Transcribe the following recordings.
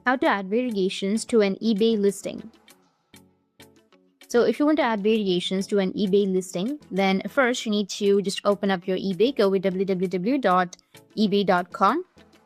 How to add variations to an eBay listing. So if you want to add variations to an eBay listing, then first you need to just open up your eBay, go with www.ebay.com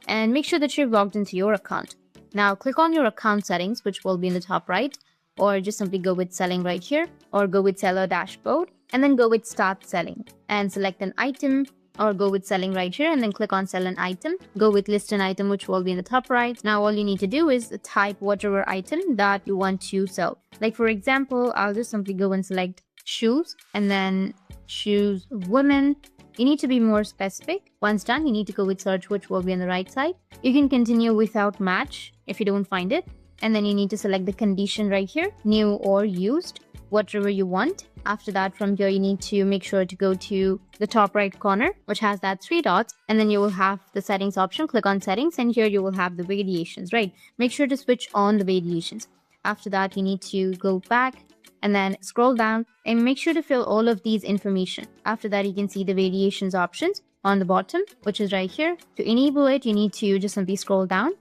and make sure that you're logged into your account. Now click on your account settings, which will be in the top right, or just simply go with selling right here, or go with seller dashboard and then go with start selling and select an item, or go with selling right here and then click on sell an item. Go with list an item, which will be in the top right. Now all you need to do is type whatever item that you want to sell. Like for example, I'll just simply go and select shoes and then shoes women. You need to be more specific. Once done, you need to go with search, which will be on the right side. You can continue without match if you don't find it. And then you need to select the condition right here, new or used, whatever you want. After that, from here, you need to make sure to go to the top right corner, which has that 3 dots, and then you will have the settings option. Click on settings, and here you will have the variations, right? Make sure to switch on the variations. After that, you need to go back and then scroll down and make sure to fill all of these information. After that, you can see the variations options on the bottom, which is right here. To enable it, you need to just simply scroll down,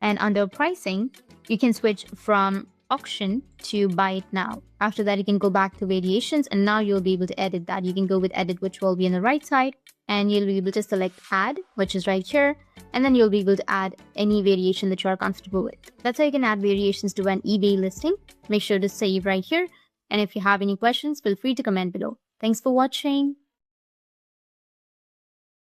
and under pricing, you can switch from auction to buy it now. After that, you can go back to variations, and now you'll be able to edit that. You can go with edit, which will be on the right side, and you'll be able to select add, which is right here, and then you'll be able to add any variation that you are comfortable with. That's how you can add variations to an eBay listing. Make sure to save right here, and if you have any questions, feel free to comment below. Thanks for watching.